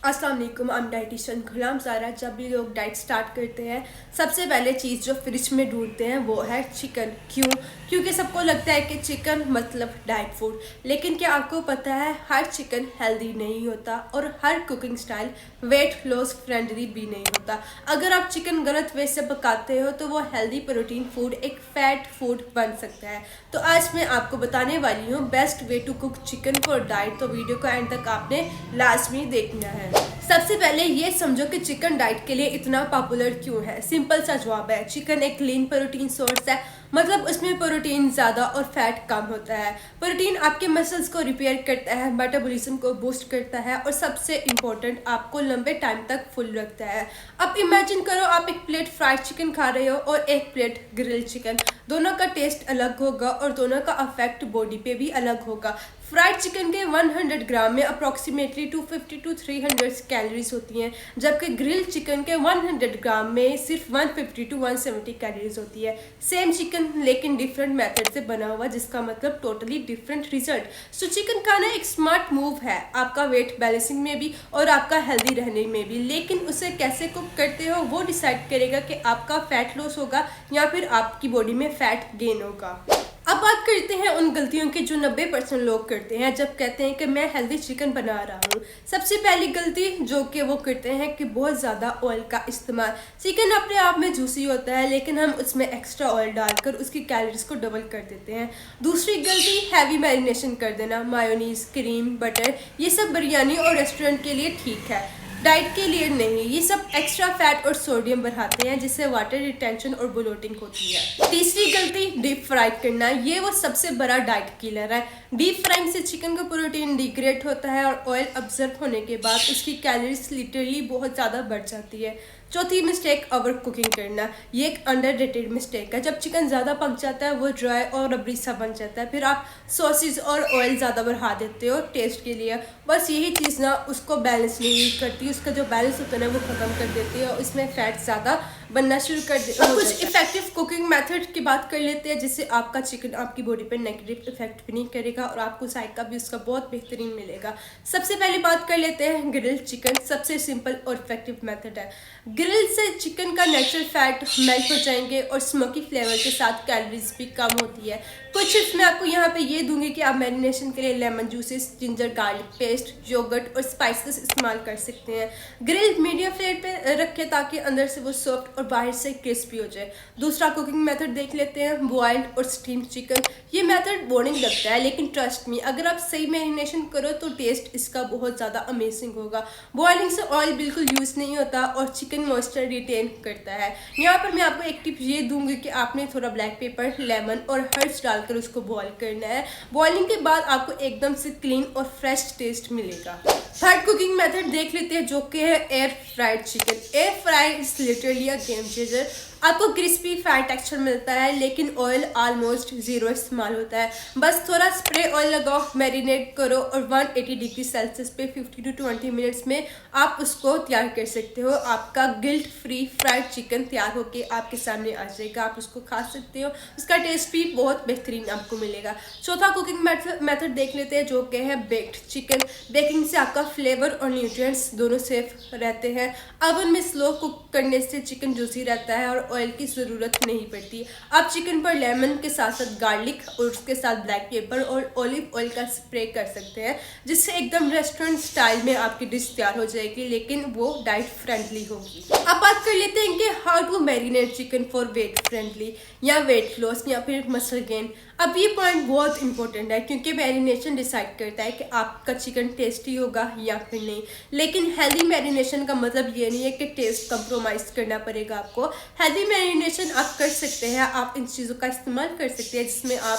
अस्सलाम वालेकुम, I am dietitian गुलाम ज़ारा। जब भी लोग डाइट स्टार्ट करते हैं सबसे पहले चीज़ जो फ्रिज में ढूंढते हैं वो है चिकन। क्यों? क्योंकि सबको लगता है कि चिकन मतलब डाइट फूड, लेकिन क्या आपको पता है हर चिकन हेल्दी नहीं होता और हर cooking style weight loss friendly भी नहीं होता। अगर आप चिकन गलत वे से पकाते हो तो वो हेल्दी प्रोटीन फूड एक फैट फूड बन सकता है। तो आज मैं आपको बताने वाली हूँ best way to cook chicken for diet, तो वीडियो को एंड तक आपने लाजमी देखना है। सबसे पहले ये समझो कि चिकन डाइट के लिए इतना पॉपुलर क्यों है। सिंपल सा जवाब है, चिकन एक लीन प्रोटीन सोर्स है, मतलब उसमें प्रोटीन ज़्यादा और फैट कम होता है। प्रोटीन आपके मसल्स को रिपेयर करता है, मेटाबॉलिज्म को बूस्ट करता है और सबसे इम्पोर्टेंट आपको लंबे टाइम तक फुल रखता है। अब इमेजिन करो आप एक प्लेट फ्राइड चिकन खा रहे हो और एक प्लेट ग्रिल चिकन। दोनों का टेस्ट अलग होगा और दोनों का अफेक्ट बॉडी पे भी अलग होगा। फ्राइड चिकन के 100 ग्राम में अप्रॉक्सीमेटली 250 to 300 कैलोरीज होती हैं, जबकि ग्रिल चिकन के 100 ग्राम में सिर्फ 150 to 170 कैलोरीज होती है। सेम चिकन लेकिन डिफरेंट मेथड से बना हुआ, जिसका मतलब totally different result. So chicken खाना एक स्मार्ट मूव है, आपका वेट बैलेंसिंग में भी और आपका हेल्दी रहने में भी। लेकिन उसे कैसे कुक करते हो वो डिसाइड करेगा कि आपका फैट लॉस होगा या फिर आपकी बॉडी में फैट गेन होगा। अब बात करते हैं उन गलतियों की जो 90% लोग करते हैं जब कहते हैं कि मैं हेल्दी चिकन बना रहा हूँ। सबसे पहली गलती जो कि वो करते हैं कि बहुत ज़्यादा ऑयल का इस्तेमाल। चिकन अपने आप में जूसी होता है, लेकिन हम उसमें एक्स्ट्रा ऑयल डालकर उसकी कैलोरीज को डबल कर देते हैं। दूसरी गलती, हैवी मैरिनेशन कर देना। मायोनीज, क्रीम, बटर, ये सब बिरयानी और रेस्टोरेंट के लिए ठीक है, डाइट के लिए नहीं। ये सब एक्स्ट्रा फैट और सोडियम बढ़ाते हैं, जिससे वाटर रिटेंशन और ब्लोटिंग होती है। तीसरी गलती, डीप फ्राई करना। ये वो सबसे बड़ा डाइट किलर है। डीप फ्राइंग से चिकन का प्रोटीन डिग्रेड होता है और ऑयल अब्जर्व होने के बाद उसकी कैलोरीज लिटरली बहुत ज़्यादा बढ़ जाती है। चौथी मिस्टेक, ओवर कुकिंग करना। ये एक अंडररेटेड मिस्टेक है। जब चिकन ज़्यादा पक जाता है वो ड्राई और रबड़ी सा बन जाता है, फिर आप सॉसेज और ऑयल ज़्यादा बढ़ा देते हो टेस्ट के लिए। बस यही चीज़ ना उसको बैलेंस नहीं करती, उसका जो बैलेंस होता है ना वो ख़त्म कर देती है और इसमें फैट ज़्यादा बनना शुरू कर देती है। कुछ इफेक्टिव कुकिंग मेथड की बात कर लेते हैं, जिससे आपका चिकन आपकी बॉडी पे नेगेटिव इफेक्ट भी नहीं करेगा और आपको जायका भी उसका बहुत बेहतरीन मिलेगा। सबसे पहले बात कर लेते हैं ग्रिल चिकन। सबसे सिंपल और इफेक्टिव मेथड है। ग्रिल से चिकन का नेचुरल फैट मेल्ट हो जाएंगे और स्मोकी फ्लेवर के साथ कैलोरीज भी कम होती है। कुछ टिप्स मैं आपको यहाँ पे ये दूंगी कि आप मैरिनेशन के लिए lemon juices, ginger garlic paste, yogurt और स्पाइसेस इस्तेमाल कर सकते हैं। ग्रिल मीडियम फ्लेम पे रखें ताकि अंदर से वो सॉफ्ट और बाहर से क्रिस्पी हो जाए। दूसरा कुकिंग मेथड देख लेते हैं, बॉइल्ड और स्टीम्ड चिकन। ये मेथड बोरिंग लगता है, लेकिन ट्रस्ट मी, अगर आप सही मैरिनेशन करो तो टेस्ट इसका बहुत ज़्यादा अमेजिंग होगा। बॉइलिंग से ऑयल बिल्कुल यूज़ नहीं होता और चिकन मॉइस्चर रिटेन करता है। यहाँ पर मैं आपको एक टिप ये दूंगी कि आपने थोड़ा ब्लैक पेपर, लेमन और हर्ब्स डालकर उसको बॉईल करना है। बॉइलिंग के बाद आपको एकदम से क्लीन और फ्रेश टेस्ट मिलेगा। थर्ड कुकिंग मेथड देख लेते हैं, जो कि है air fried chicken. Air fry is literally a game changer. आपको क्रिस्पी फ्राई टेक्सचर मिलता है, लेकिन ऑयल ऑलमोस्ट ज़ीरो इस्तेमाल होता है। बस थोड़ा स्प्रे ऑयल लगाओ, मैरिनेट करो और 180 डिग्री सेल्सियस पे 15 to 20 मिनट्स में आप उसको तैयार कर सकते हो। आपका गिल्ट फ्री फ्राइड चिकन तैयार होके आपके सामने आ जाएगा, आप उसको खा सकते हो। उसका टेस्ट भी बहुत बेहतरीन आपको मिलेगा। चौथा कुकिंग मेथड देख लेते हैं, जो कि है बेक्ड चिकन। बेकिंग से आपका फ्लेवर और न्यूट्रिएंट्स दोनों सेफ रहते हैं। ओवन में स्लो कुक करने से चिकन जूसी रहता है और ऑयल की ज़रूरत नहीं पड़ती। आप चिकन पर लेमन के साथ साथ गार्लिक और उसके साथ ब्लैक पेपर और ऑलिव ऑयल का स्प्रे कर सकते हैं, जिससे एकदम रेस्टोरेंट स्टाइल में आपकी डिश तैयार हो जाएगी, लेकिन वो डाइट फ्रेंडली होगी। अब बात कर लेते हैं कि how to marinate chicken for weight friendly या वेट लॉस या फिर मसल गेन। अब ये पॉइंट बहुत इंपॉर्टेंट है, क्योंकि मैरिनेशन डिसाइड करता है कि आपका चिकन टेस्टी होगा या फिर नहीं। लेकिन हेल्दी मैरिनेशन का मतलब ये नहीं है कि टेस्ट कंप्रोमाइज़ करना पड़ेगा आपको। हेल्दी मैरिनेशन आप कर सकते हैं, आप इन चीज़ों का इस्तेमाल कर सकते हैं, जिसमें आप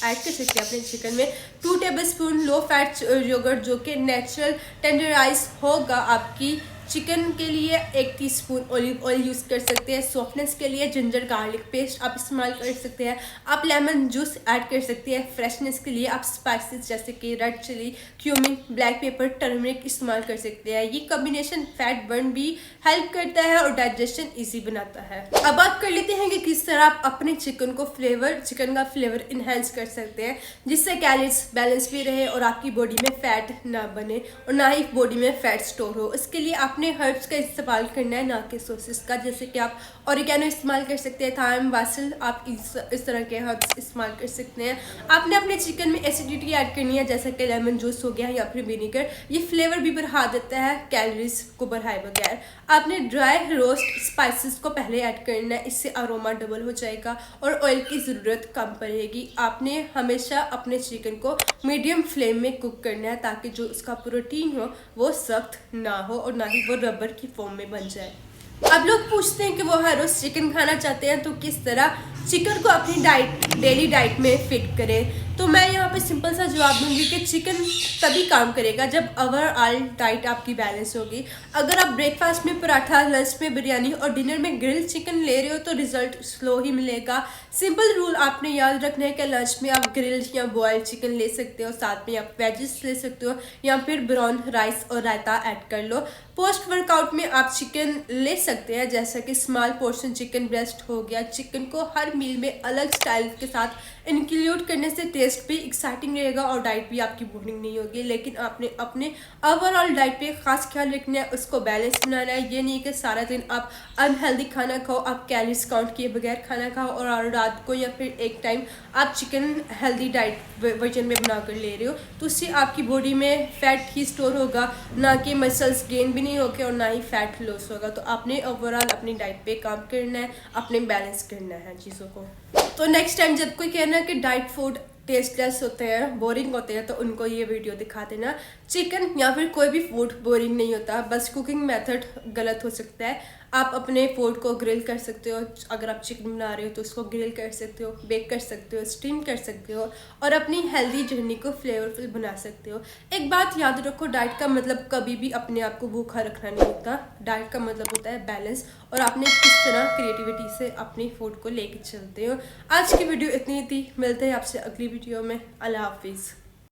ऐड कर सकते हैं अपने चिकन में 2 टेबलस्पून लो फैट योगर्ट, जो कि नेचुरल टेंडराइज होगा आपकी चिकन के लिए 1 टीस्पून ऑलिव ऑयल यूज़ कर सकते हैं। सॉफ्टनेस के लिए जिंजर गार्लिक पेस्ट आप इस्तेमाल कर सकते हैं। आप लेमन जूस ऐड कर सकते हैं। फ्रेशनेस के लिए आप स्पाइसेस जैसे कि red chilli, cumin, black pepper, turmeric इस्तेमाल कर सकते हैं। ये कॉम्बिनेशन फैट बर्न भी हेल्प करता है और डाइजेशन ईजी बनाता है। अब बात कर लेते हैं कि किस तरह आप अपने चिकन का फ्लेवर इन्हेंस कर सकते हैं, जिससे कैलोरीज बैलेंस भी रहे और आपकी बॉडी में फैट ना बने और ना ही बॉडी में फैट स्टोर हो। इसके लिए आपने हर्ब्स का इस्तेमाल करना है, ना कि सोसेस का। जैसे कि आप ऑरिगेनो इस्तेमाल कर सकते हैं, थाइम, बासिल, आप इस तरह के हर्ब्स इस्तेमाल कर सकते हैं। आपने अपने चिकन में एसिडिटी ऐड करनी है, जैसे कि लेमन जूस हो गया या फिर विनेगर। ये फ्लेवर भी बढ़ा देता है कैलोरीज को बढ़ाए बगैर। आपने ड्राई रोस्ट स्पाइसेस को पहले ऐड करना है, इससे अरोमा डबल हो जाएगा और ऑयल की ज़रूरत कम पड़ेगी। आपने हमेशा अपने चिकन को मीडियम फ्लेम में कुक करना है, ताकि जो उसका प्रोटीन हो वो सख्त ना हो और ना ही वो रबर की फॉर्म में बन जाए। अब लोग पूछते हैं कि वो हर रोज़ चिकन खाना चाहते हैं, तो किस तरह चिकन को अपनी डेली डाइट में फिट करें। तो मैं यहाँ पे सिंपल सा जवाब दूंगी कि चिकन तभी काम करेगा जब ओवरऑल डाइट आपकी बैलेंस होगी। अगर आप ब्रेकफास्ट में पराठा, लंच में बिरयानी और डिनर में ग्रिल्ड चिकन ले रहे हो तो रिजल्ट स्लो ही मिलेगा। सिंपल रूल आपने याद रखना है कि लंच में आप ग्रिल्ड या बॉयल्ड चिकन ले सकते हो, साथ में आप वेजिस ले सकते हो या फिर ब्राउन राइस और रायता ऐड कर लो। पोस्ट वर्कआउट में आप चिकन ले सकते हैं, जैसा कि स्मॉल पोर्शन चिकन ब्रेस्ट हो गया। चिकन को हर मील में अलग स्टाइल के साथ इंक्लूड करने से टेस्ट भी एक्साइटिंग रहेगा और डाइट भी आपकी बोरिंग नहीं होगी। लेकिन आपने अपने ओवरऑल डाइट पे खास ख्याल रखना है, उसको बैलेंस बनाना है। ये नहीं कि सारा दिन आप अनहेल्दी खाना खाओ, आप कैलोरीज काउंट किए बगैर खाना खाओ और रात को या फिर एक टाइम आप चिकन हेल्दी डाइट वर्जन में बना कर ले रहे हो, तो उससे आपकी बॉडी में फैट ही स्टोर होगा, ना कि मसल्स गेन भी नहीं होगा और ना ही फैट लॉस होगा। तो आपने ओवरऑल अपनी डाइट पे काम करना है, अपने बैलेंस करना है चीज़ों को। तो नेक्स्ट टाइम जब कोई कहना है कि डाइट फूड टेस्टलेस होते हैं, बोरिंग होते हैं, तो उनको ये वीडियो दिखा देना। चिकन या फिर कोई भी फूड बोरिंग नहीं होता, बस कुकिंग मेथड गलत हो सकता है। आप अपने फूड को ग्रिल कर सकते हो, अगर आप चिकन बना रहे हो तो उसको ग्रिल कर सकते हो, बेक कर सकते हो, स्टीम कर सकते हो और अपनी हेल्दी जर्नी को फ्लेवरफुल बना सकते हो। एक बात याद रखो, डाइट का मतलब कभी भी अपने आप को भूखा रखना नहीं होता। डाइट का मतलब होता है बैलेंस और आपने किस तरह क्रिएटिविटी से अपनी फूड को लेके चलते हो। आज की वीडियो इतनी थी, मिलते हैं आपसे अगली वीडियो में। अल्लाह हाफिज़।